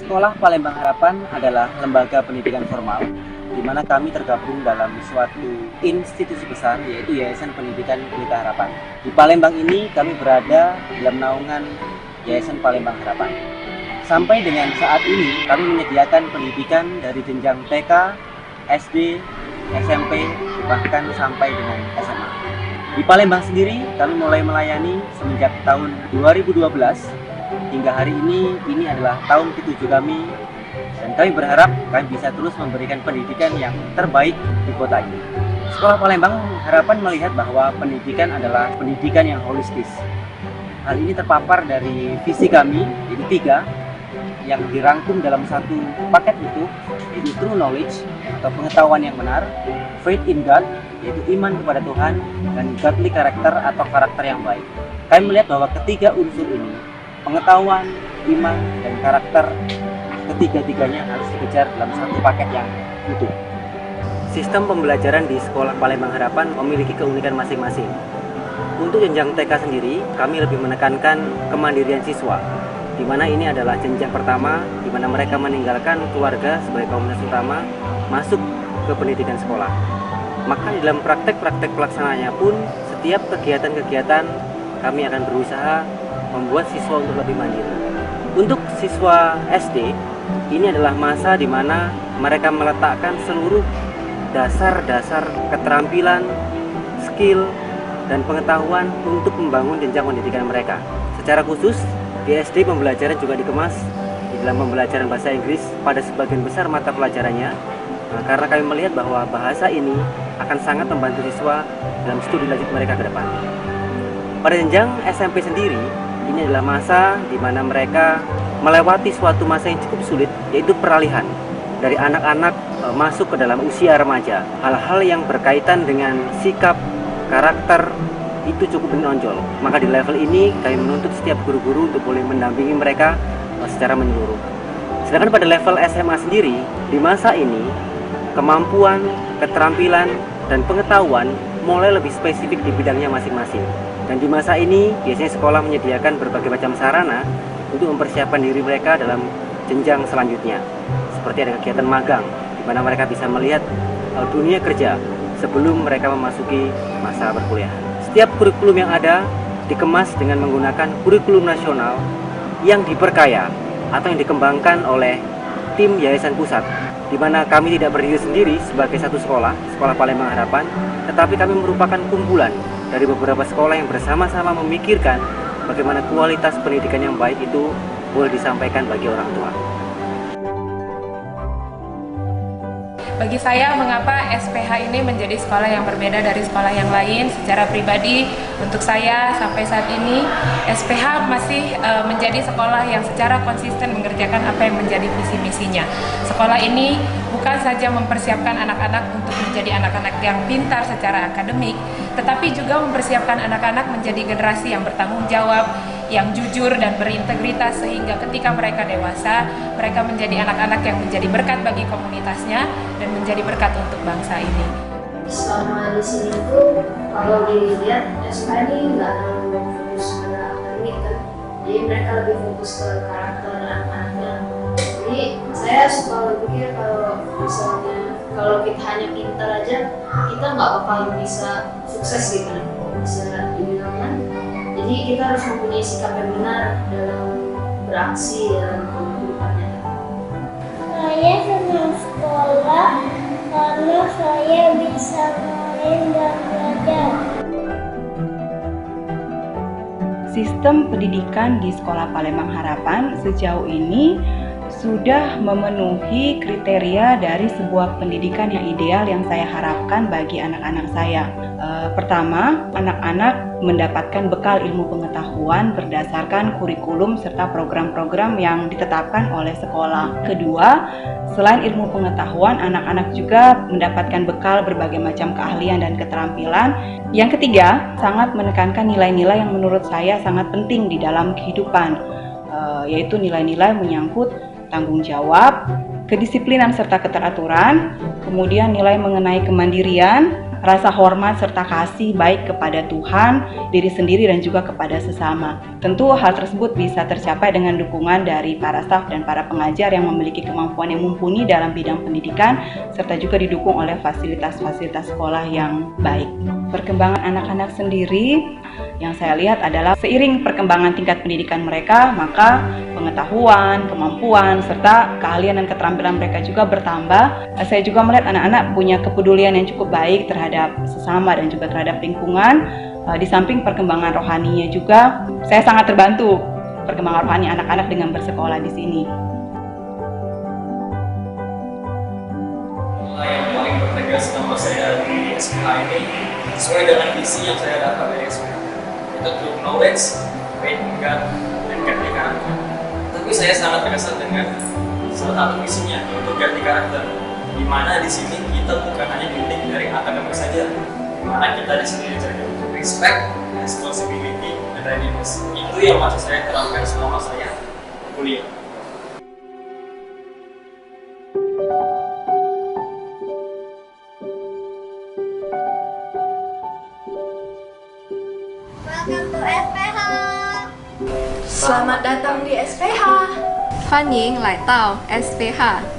Sekolah Palembang Harapan adalah lembaga pendidikan formal di mana kami tergabung dalam suatu institusi besar yaitu Yayasan Pendidikan Pelita Harapan. Di Palembang ini kami berada dalam naungan Yayasan Palembang Harapan. Sampai dengan saat ini kami menyediakan pendidikan dari jenjang TK, SD, SMP, bahkan sampai dengan SMA. Di Palembang sendiri kami mulai melayani semenjak tahun 2012 hingga hari ini adalah tahun ke-7 kami, dan kami berharap kami bisa terus memberikan pendidikan yang terbaik di kota ini. Sekolah Palembang Harapan melihat bahwa pendidikan adalah pendidikan yang holistis. Hal ini terpapar dari visi kami, yaitu 3, yang dirangkum dalam satu paket itu, yaitu true knowledge atau pengetahuan yang benar, faith in God, yaitu iman kepada Tuhan, dan godly character atau karakter yang baik. Kami melihat bahwa ketiga unsur ini, pengetahuan, iman, dan karakter, ketiga-tiganya harus dikejar dalam satu paket yang utuh. Sistem pembelajaran di Sekolah Palembang Harapan memiliki keunikan masing-masing. Untuk jenjang TK sendiri, kami lebih menekankan kemandirian siswa, di mana ini adalah jenjang pertama di mana mereka meninggalkan keluarga sebagai komunitas utama masuk ke pendidikan sekolah. Maka di dalam praktek-praktek pelaksananya pun setiap kegiatan-kegiatan kami akan berusaha membuat siswa untuk lebih mandiri. Untuk siswa SD, ini adalah masa di mana mereka meletakkan seluruh dasar-dasar keterampilan, skill, dan pengetahuan untuk membangun jenjang pendidikan mereka. Secara khusus, di SD pembelajaran juga dikemas di dalam pembelajaran bahasa Inggris pada sebagian besar mata pelajarannya, karena kami melihat bahwa bahasa ini akan sangat membantu siswa dalam studi lanjut mereka ke depan. Pada jenjang SMP sendiri, ini adalah masa di mana mereka melewati suatu masa yang cukup sulit, yaitu peralihan dari anak-anak masuk ke dalam usia remaja. Hal-hal yang berkaitan dengan sikap, karakter, itu cukup menonjol. Maka di level ini kami menuntut setiap guru-guru untuk boleh mendampingi mereka secara menyeluruh. Sedangkan pada level SMA sendiri, di masa ini kemampuan, keterampilan, dan pengetahuan mulai lebih spesifik di bidangnya masing-masing. Dan di masa ini biasanya sekolah menyediakan berbagai macam sarana untuk mempersiapkan diri mereka dalam jenjang selanjutnya. Seperti ada kegiatan magang, di mana mereka bisa melihat dunia kerja sebelum mereka memasuki masa perkuliahan. Setiap kurikulum yang ada dikemas dengan menggunakan kurikulum nasional yang diperkaya atau yang dikembangkan oleh tim Yayasan Pusat, di mana kami tidak berdiri sendiri sebagai satu sekolah, Sekolah Palembang Harapan, tetapi kami merupakan kumpulan dari beberapa sekolah yang bersama-sama memikirkan bagaimana kualitas pendidikan yang baik itu boleh disampaikan bagi orang tua. Bagi saya, mengapa SPH ini menjadi sekolah yang berbeda dari sekolah yang lain? Secara pribadi, untuk saya sampai saat ini, SPH masih menjadi sekolah yang secara konsisten mengerjakan apa yang menjadi visi-misinya. Sekolah ini bukan saja mempersiapkan anak-anak untuk menjadi anak-anak yang pintar secara akademik, tetapi juga mempersiapkan anak-anak menjadi generasi yang bertanggung jawab, yang jujur dan berintegritas, sehingga ketika mereka dewasa, mereka menjadi anak-anak yang menjadi berkat bagi komunitasnya dan menjadi berkat untuk bangsa ini. Selama di sini tuh, kalau dilihat SPH ini nggak terlalu fokus pada akademik kan, jadi mereka lebih fokus ke karakter anak-anaknya. Jadi saya suka berpikir kalau misalnya kalau kita hanya pintar aja, kita nggak bakal bisa sukses gitu, bisa dibilangkan. Jadi kita harus mempunyai sikap yang benar dalam beraksi dalam kehidupannya. Saya senang sekolah karena saya bisa main dan belajar. Sistem pendidikan di Sekolah Palembang Harapan sejauh ini sudah memenuhi kriteria dari sebuah pendidikan yang ideal yang saya harapkan bagi anak-anak saya. Pertama, anak-anak mendapatkan bekal ilmu pengetahuan berdasarkan kurikulum serta program-program yang ditetapkan oleh sekolah. Kedua, selain ilmu pengetahuan, anak-anak juga mendapatkan bekal berbagai macam keahlian dan keterampilan. Yang ketiga, sangat menekankan nilai-nilai yang menurut saya sangat penting di dalam kehidupan, yaitu nilai-nilai menyangkut tanggung jawab, kedisiplinan serta keteraturan, kemudian nilai mengenai kemandirian, rasa hormat serta kasih baik kepada Tuhan, diri sendiri dan juga kepada sesama. Tentu hal tersebut bisa tercapai dengan dukungan dari para staf dan para pengajar yang memiliki kemampuan yang mumpuni dalam bidang pendidikan serta juga didukung oleh fasilitas-fasilitas sekolah yang baik. Perkembangan anak-anak sendiri yang saya lihat adalah seiring perkembangan tingkat pendidikan mereka, maka pengetahuan, kemampuan, serta keahlian dan keterampilan mereka juga bertambah. Saya juga melihat anak-anak punya kepedulian yang cukup baik terhadap sesama dan juga terhadap lingkungan. Di samping perkembangan rohaninya juga, saya sangat terbantu perkembangan rohani anak-anak dengan bersekolah di sini. Yang paling bertegas sama saya di SPH ini sesuai dengan visi yang saya dapat dari SPH, itu through knowledge, faith in God, dan ganti karakter. Tapi saya sangat terkesan dengan salah satu visinya, yaitu ganti karakter. Di mana di sini kita bukan hanya dididik dari akademik saja, di mana kita di sini diajarkan untuk respect, responsibility, dan readiness. Itu yang masih saya terapkan selama saya kuliah. Welcome to SPH. Selamat datang di SPH. 欢迎来到 SPH。